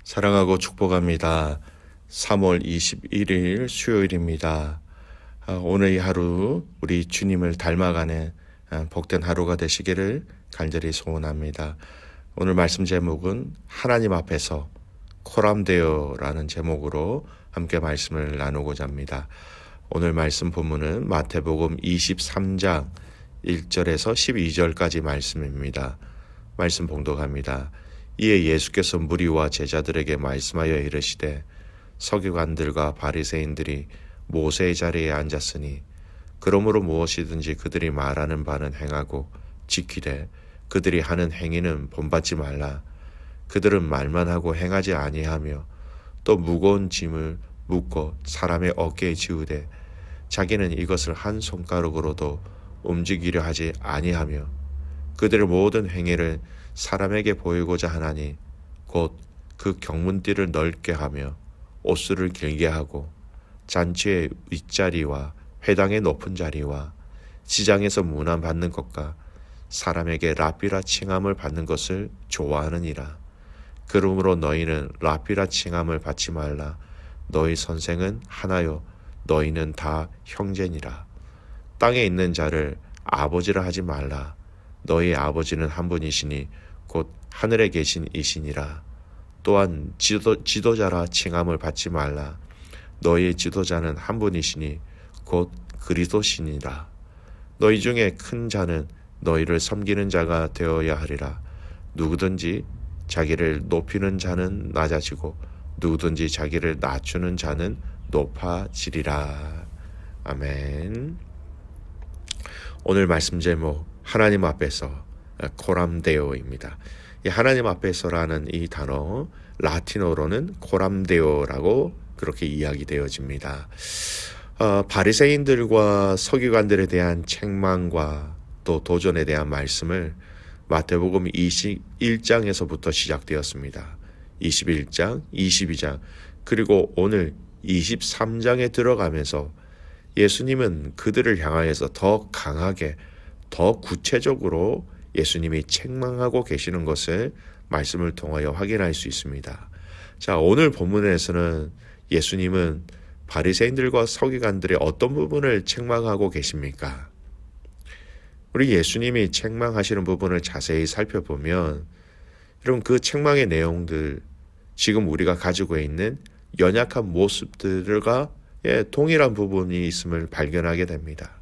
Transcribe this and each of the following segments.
사랑하고 축복합니다. 3월 21일 수요일입니다. 오늘 이 하루 우리 주님을 닮아가는 복된 하루가 되시기를 간절히 소원합니다. 오늘 말씀 제목은 하나님 앞에서 코람데오라는 제목으로 함께 말씀을 나누고자 합니다. 오늘 말씀 본문은 마태복음 23장 1절에서 12절까지 말씀입니다. 말씀 봉독합니다. 이에 예수께서 무리와 제자들에게 말씀하여 이르시되 서기관들과 바리새인들이 모세의 자리에 앉았으니 그러므로 무엇이든지 그들이 말하는 바는 행하고 지키되 그들이 하는 행위는 본받지 말라. 그들은 말만 하고 행하지 아니하며 또 무거운 짐을 묶어 사람의 어깨에 지우되 자기는 이것을 한 손가락으로도 움직이려 하지 아니하며 그들의 모든 행위를 사람에게 보이고자 하나니 곧 그 경문띠를 넓게 하며 옷수를 길게 하고 잔치의 윗자리와 회당의 높은 자리와 시장에서 문안 받는 것과 사람에게 랍비라 칭함을 받는 것을 좋아하느니라. 그러므로 너희는 랍비라 칭함을 받지 말라. 너희 선생은 하나요 너희는 다 형제니라. 땅에 있는 자를 아버지라 하지 말라. 너희 아버지는 한 분이시니 곧 하늘에 계신 이시니라. 또한 지도자라 칭함을 받지 말라. 너희의 지도자는 한 분이시니 곧 그리스도시니라. 너희 중에 큰 자는 너희를 섬기는 자가 되어야 하리라. 누구든지 자기를 높이는 자는 낮아지고 누구든지 자기를 낮추는 자는 높아지리라. 아멘. 오늘 말씀 제목 하나님 앞에서 코람데오입니다. 이 하나님 앞에서라는 이 단어 라틴어로는 코람데오라고 그렇게 이야기되어집니다. 바리새인들과 서기관들에 대한 책망과 또 도전에 대한 말씀을 마태복음 21장에서부터 시작되었습니다. 21장, 22장 그리고 오늘 23장에 들어가면서 예수님은 그들을 향하여서 더 강하게 더 구체적으로 예수님이 책망하고 계시는 것을 말씀을 통하여 확인할 수 있습니다. 자, 오늘 본문에서는 예수님은 바리새인들과 서기관들의 어떤 부분을 책망하고 계십니까? 우리 예수님이 책망하시는 부분을 자세히 살펴보면 여러분 그 책망의 내용들 지금 우리가 가지고 있는 연약한 모습들과 동일한 부분이 있음을 발견하게 됩니다.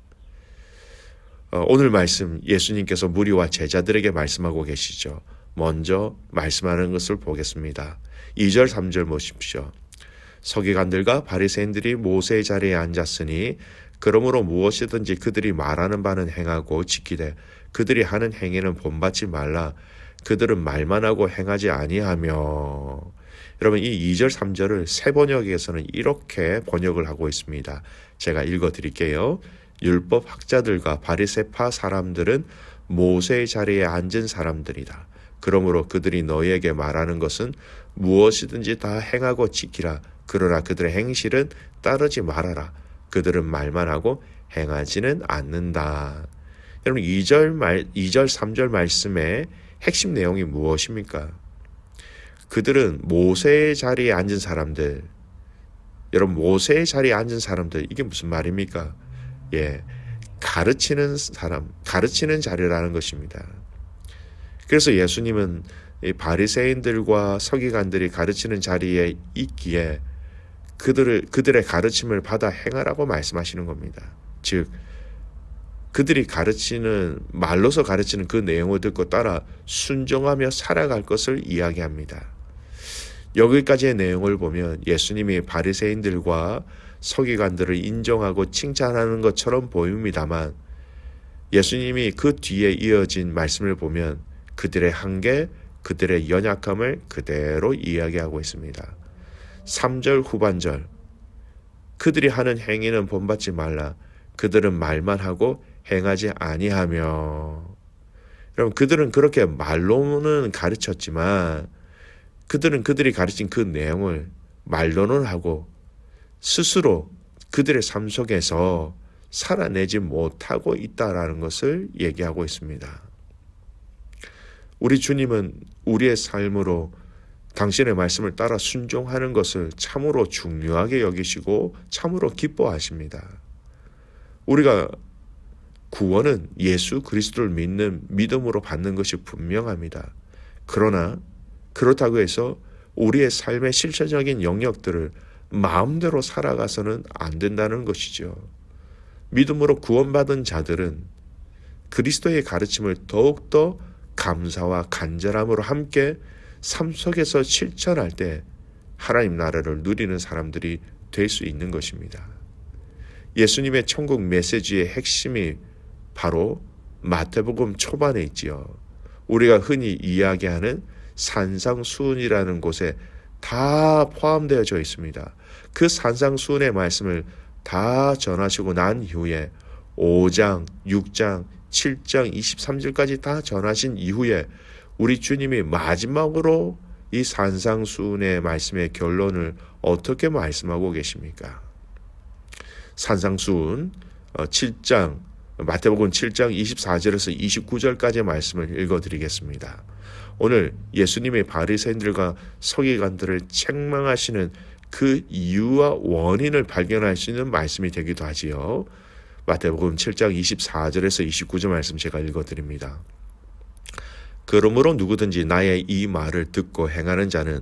오늘 말씀 예수님께서 무리와 제자들에게 말씀하고 계시죠. 먼저 말씀하는 것을 보겠습니다. 2절 3절 보십시오. 서기관들과 바리새인들이 모세의 자리에 앉았으니 그러므로 무엇이든지 그들이 말하는 바는 행하고 지키되 그들이 하는 행위는 본받지 말라. 그들은 말만 하고 행하지 아니하며. 여러분 이 2절 3절을 새 번역에서는 이렇게 번역을 하고 있습니다. 제가 읽어드릴게요. 율법 학자들과 바리새파 사람들은 모세의 자리에 앉은 사람들이다. 그러므로 그들이 너희에게 말하는 것은 무엇이든지 다 행하고 지키라. 그러나 그들의 행실은 따르지 말아라. 그들은 말만 하고 행하지는 않는다. 여러분 2절 3절 말씀의 핵심 내용이 무엇입니까? 그들은 모세의 자리에 앉은 사람들. 여러분 모세의 자리에 앉은 사람들 이게 무슨 말입니까? 가르치는 사람, 가르치는 자리라는 것입니다. 그래서 예수님은 이 바리새인들과 서기관들이 가르치는 자리에 있기에 그들의 가르침을 받아 행하라고 말씀하시는 겁니다. 즉 그들이 가르치는 말로서 가르치는 그 내용을 듣고 따라 순종하며 살아갈 것을 이야기합니다. 여기까지의 내용을 보면 예수님이 바리새인들과 서기관들을 인정하고 칭찬하는 것처럼 보입니다만 예수님이 그 뒤에 이어진 말씀을 보면 그들의 한계, 그들의 연약함을 그대로 이야기하고 있습니다. 3절 후반절 그들이 하는 행위는 본받지 말라. 그들은 말만 하고 행하지 아니하며. 여러분 그들은 그렇게 말로는 가르쳤지만 그들이 가르친 그 내용을 말로는 하고 스스로 그들의 삶 속에서 살아내지 못하고 있다라는 것을 얘기하고 있습니다. 우리 주님은 우리의 삶으로 당신의 말씀을 따라 순종하는 것을 참으로 중요하게 여기시고 참으로 기뻐하십니다. 우리가 구원은 예수 그리스도를 믿는 믿음으로 받는 것이 분명합니다. 그러나 그렇다고 해서 우리의 삶의 실체적인 영역들을 마음대로 살아가서는 안 된다는 것이죠. 믿음으로 구원받은 자들은 그리스도의 가르침을 더욱더 감사와 간절함으로 함께 삶 속에서 실천할 때 하나님 나라를 누리는 사람들이 될 수 있는 것입니다. 예수님의 천국 메시지의 핵심이 바로 마태복음 초반에 있지요. 우리가 흔히 이야기하는 산상수훈이라는 곳에 다 포함되어져 있습니다. 그 산상수훈의 말씀을 다 전하시고 난 이후에 5장, 6장, 7장, 23절까지 다 전하신 이후에 우리 주님이 마지막으로 이 산상수훈의 말씀의 결론을 어떻게 말씀하고 계십니까? 산상수훈 7장, 마태복음 7장 24절에서 29절까지의 말씀을 읽어드리겠습니다. 오늘 예수님의 바리새인들과 서기관들을 책망하시는 그 이유와 원인을 발견할 수 있는 말씀이 되기도 하지요. 마태복음 7장 24절에서 29절 말씀 제가 읽어드립니다. 그러므로 누구든지 나의 이 말을 듣고 행하는 자는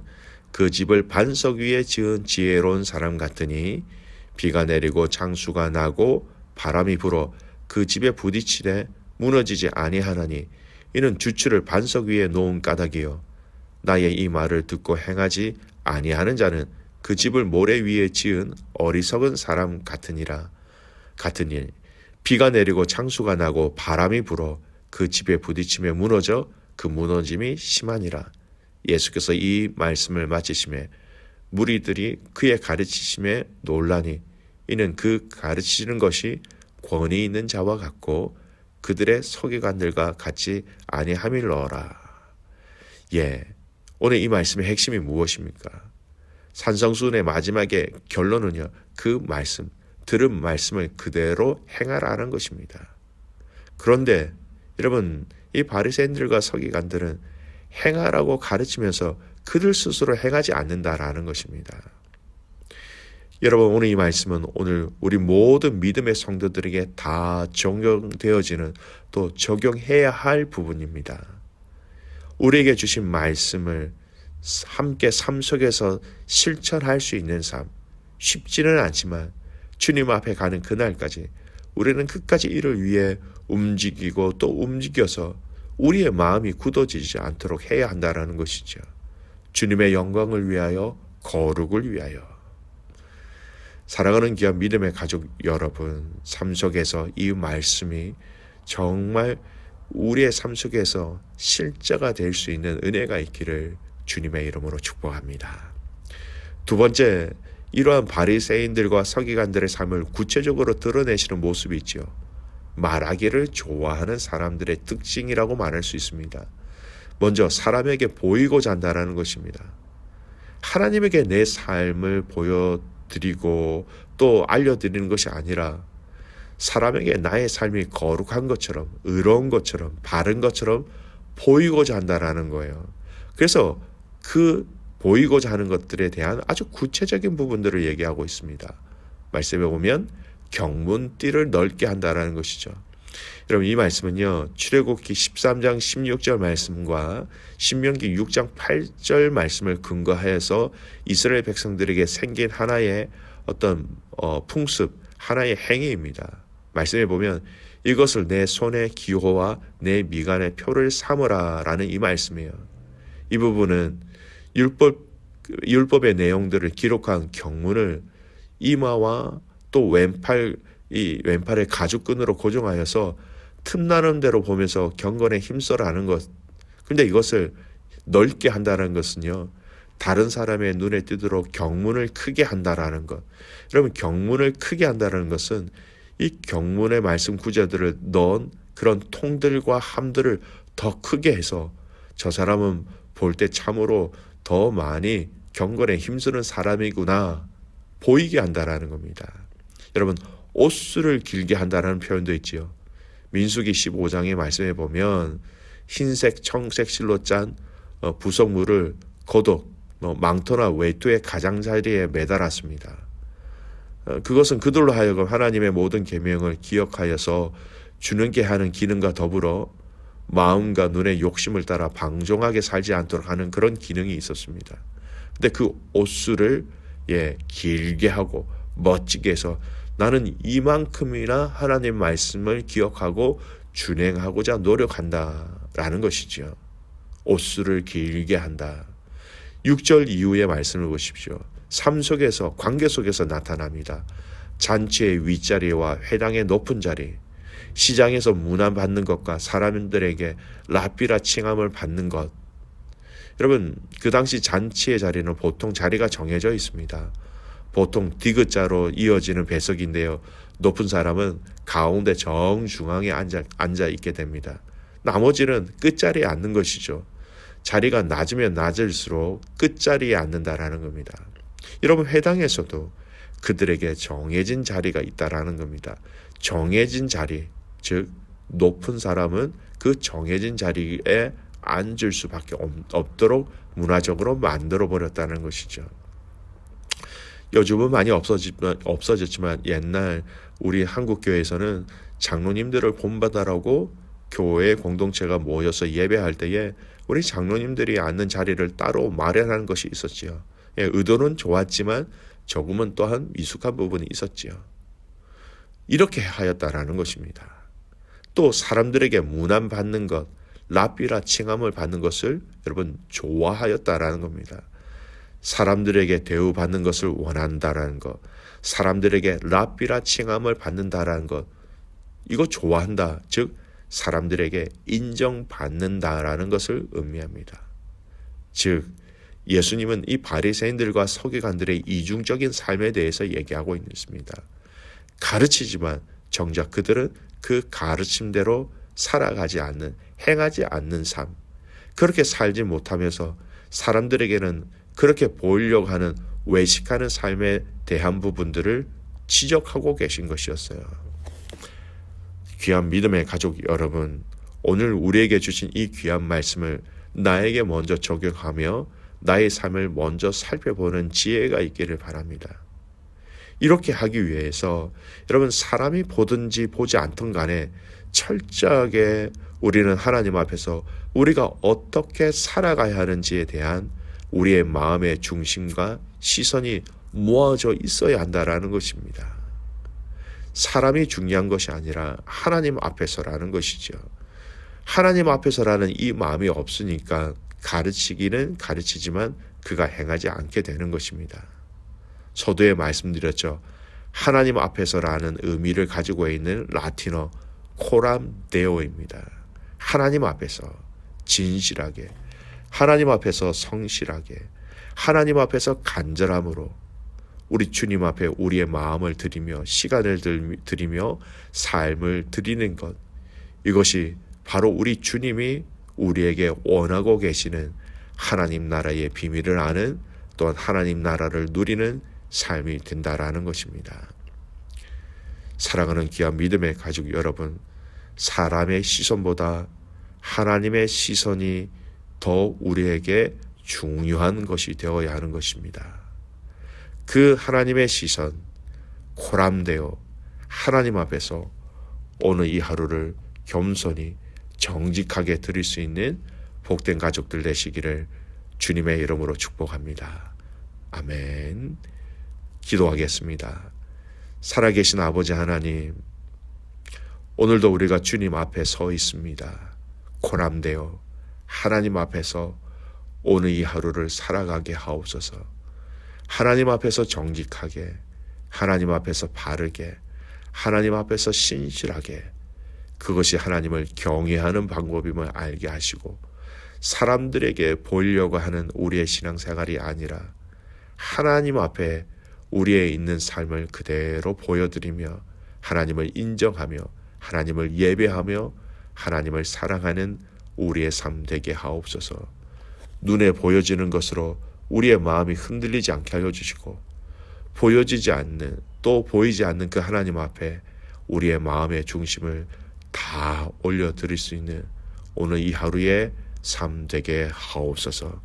그 집을 반석 위에 지은 지혜로운 사람 같으니 비가 내리고 장수가 나고 바람이 불어 그 집에 부딪히되 무너지지 아니하나니 이는 주추를 반석 위에 놓은 까닭이요 나의 이 말을 듣고 행하지 아니하는 자는 그 집을 모래 위에 지은 어리석은 사람 같으니라. 같은 일 비가 내리고 장수가 나고 바람이 불어 그 집에 부딪히며 무너져 그 무너짐이 심하니라. 예수께서 이 말씀을 마치심에 무리들이 그의 가르치심에 놀라니 이는 그 가르치시는 것이 권위 있는 자와 같고 그들의 서기관들과 같이 아니함일러라. 오늘 이 말씀의 핵심이 무엇입니까? 산상수훈의 마지막에 결론은요, 그 말씀, 들은 말씀을 그대로 행하라는 것입니다. 그런데 여러분, 이 바리새인들과 서기관들은 행하라고 가르치면서 그들 스스로 행하지 않는다라는 것입니다. 여러분, 오늘 이 말씀은 오늘 우리 모든 믿음의 성도들에게 다 적용되어지는 또 적용해야 할 부분입니다. 우리에게 주신 말씀을 함께 삶 속에서 실천할 수 있는 삶, 쉽지는 않지만 주님 앞에 가는 그날까지 우리는 끝까지 이를 위해 움직이고 또 움직여서 우리의 마음이 굳어지지 않도록 해야 한다는 것이죠. 주님의 영광을 위하여, 거룩을 위하여. 사랑하는 귀한 믿음의 가족 여러분, 삶 속에서 이 말씀이 정말 우리의 삶 속에서 실제가 될 수 있는 은혜가 있기를 주님의 이름으로 축복합니다. 두 번째, 이러한 바리새인들과 서기관들의 삶을 구체적으로 드러내시는 모습이 있죠. 말하기를 좋아하는 사람들의 특징이라고 말할 수 있습니다. 먼저 사람에게 보이고자 한다는 것입니다. 하나님에게 내 삶을 보여드리고 또 알려드리는 것이 아니라 사람에게 나의 삶이 거룩한 것처럼, 의로운 것처럼, 바른 것처럼 보이고자 한다는 거예요. 그래서 그 보이고자 하는 것들에 대한 아주 구체적인 부분들을 얘기하고 있습니다. 말씀에 보면 경문띠를 넓게 한다는 것이죠. 여러분, 이 말씀은요, 출애굽기 13장 16절 말씀과 신명기 6장 8절 말씀을 근거하여서 이스라엘 백성들에게 생긴 하나의 어떤 풍습, 하나의 행위입니다. 말씀에 보면 이것을 내 손의 기호와 내 미간의 표를 삼으라 라는 이 말씀이에요. 이 부분은 율법의 내용들을 기록한 경문을 이마와 또 이 왼팔의 가죽끈으로 고정하여서 틈나는 대로 보면서 경건에 힘써라 하는 것. 그런데 이것을 넓게 한다는 것은요, 다른 사람의 눈에 띄도록 경문을 크게 한다라는 것. 여러분, 경문을 크게 한다는 것은 이 경문의 말씀 구절들을 넣은 그런 통들과 함들을 더 크게 해서 저 사람은 볼 때 참으로 더 많이 경건에 힘쓰는 사람이구나 보이게 한다라는 겁니다. 여러분, 옷수를 길게 한다라는 표현도 있지요. 민수기 15장의 말씀에 보면 흰색 청색 실로 짠 부속물을 거독 망토나 외투의 가장자리에 매달았습니다. 그것은 그들로 하여금 하나님의 모든 계명을 기억하여서 주는게 하는 기능과 더불어 마음과 눈의 욕심을 따라 방종하게 살지 않도록 하는 그런 기능이 있었습니다. 근데 그 옷수를 길게 하고 멋지게 해서 나는 이만큼이나 하나님 말씀을 기억하고 준행하고자 노력한다라는 것이죠. 옷수를 길게 한다. 6절 이후의 말씀을 보십시오. 삶 속에서, 관계 속에서 나타납니다. 잔치의 윗자리와 회당의 높은 자리, 시장에서 문안받는 것과 사람들에게 랍비라 칭함을 받는 것. 여러분, 그 당시 잔치의 자리는 보통 자리가 정해져 있습니다. 보통 디귿자로 이어지는 배석인데요. 높은 사람은 가운데 정중앙에 앉아 있게 됩니다. 나머지는 끝자리에 앉는 것이죠. 자리가 낮으면 낮을수록 끝자리에 앉는다라는 겁니다. 여러분, 회당에서도 그들에게 정해진 자리가 있다라는 겁니다. 정해진 자리, 즉 높은 사람은 그 정해진 자리에 앉을 수밖에 없도록 문화적으로 만들어 버렸다는 것이죠. 요즘은 많이 없어졌지만 옛날 우리 한국 교회에서는 장로님들을 본받으라고 교회 공동체가 모여서 예배할 때에 우리 장로님들이 앉는 자리를 따로 마련하는 것이 있었지요. 의도는 좋았지만 조금은 또한 미숙한 부분이 있었지요. 이렇게 하였다라는 것입니다. 또 사람들에게 문안받는 것, 랍비라 칭함을 받는 것을 여러분 좋아하였다라는 겁니다. 사람들에게 대우받는 것을 원한다라는 것, 사람들에게 랍비라 칭함을 받는다라는 것, 이거 좋아한다. 즉 사람들에게 인정받는다라는 것을 의미합니다. 즉 예수님은 이 바리새인들과 서기관들의 이중적인 삶에 대해서 얘기하고 있습니다. 가르치지만 정작 그들은 그 가르침대로 살아가지 않는, 행하지 않는 삶, 그렇게 살지 못하면서 사람들에게는 그렇게 보이려고 하는 외식하는 삶에 대한 부분들을 지적하고 계신 것이었어요. 귀한 믿음의 가족 여러분, 오늘 우리에게 주신 이 귀한 말씀을 나에게 먼저 적용하며 나의 삶을 먼저 살펴보는 지혜가 있기를 바랍니다. 이렇게 하기 위해서 여러분, 사람이 보든지 보지 않든 간에 철저하게 우리는 하나님 앞에서 우리가 어떻게 살아가야 하는지에 대한 우리의 마음의 중심과 시선이 모아져 있어야 한다라는 것입니다. 사람이 중요한 것이 아니라 하나님 앞에서라는 것이죠. 하나님 앞에서라는 이 마음이 없으니까 가르치기는 가르치지만 그가 행하지 않게 되는 것입니다. 서두에 말씀드렸죠. 하나님 앞에서라는 의미를 가지고 있는 라틴어 코람 데오입니다. 하나님 앞에서 진실하게, 하나님 앞에서 성실하게, 하나님 앞에서 간절함으로 우리 주님 앞에 우리의 마음을 드리며 시간을 드리며 삶을 드리는 것, 이것이 바로 우리 주님이 우리에게 원하고 계시는 하나님 나라의 비밀을 아는, 또한 하나님 나라를 누리는 삶이 된다라는 것입니다. 사랑하는 귀한 믿음의 가족 여러분, 사람의 시선보다 하나님의 시선이 더 우리에게 중요한 것이 되어야 하는 것입니다. 그 하나님의 시선, 코람되어 하나님 앞에서 오늘 이 하루를 겸손히 정직하게 드릴 수 있는 복된 가족들 되시기를 주님의 이름으로 축복합니다. 아멘. 기도하겠습니다. 살아계신 아버지 하나님, 오늘도 우리가 주님 앞에 서 있습니다. 코람되어 하나님 앞에서 오늘 이 하루를 살아가게 하옵소서. 하나님 앞에서 정직하게, 하나님 앞에서 바르게, 하나님 앞에서 신실하게, 그것이 하나님을 경외하는 방법임을 알게 하시고 사람들에게 보이려고 하는 우리의 신앙생활이 아니라 하나님 앞에 우리의 있는 삶을 그대로 보여드리며 하나님을 인정하며 하나님을 예배하며 하나님을 사랑하는 우리의 삶 되게 하옵소서. 눈에 보여지는 것으로 우리의 마음이 흔들리지 않게 하여 주시고 보여지지 않는, 또 보이지 않는 그 하나님 앞에 우리의 마음의 중심을 다 올려드릴 수 있는 오늘 이 하루의 삶 되게 하옵소서.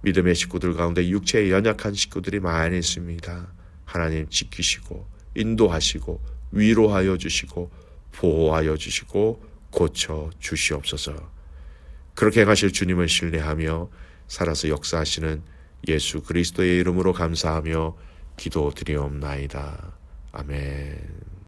믿음의 식구들 가운데 육체에 연약한 식구들이 많이 있습니다. 하나님 지키시고 인도하시고 위로하여 주시고 보호하여 주시고 고쳐 주시옵소서. 그렇게 행하실 주님을 신뢰하며 살아서 역사하시는 예수 그리스도의 이름으로 감사하며 기도드리옵나이다. 아멘.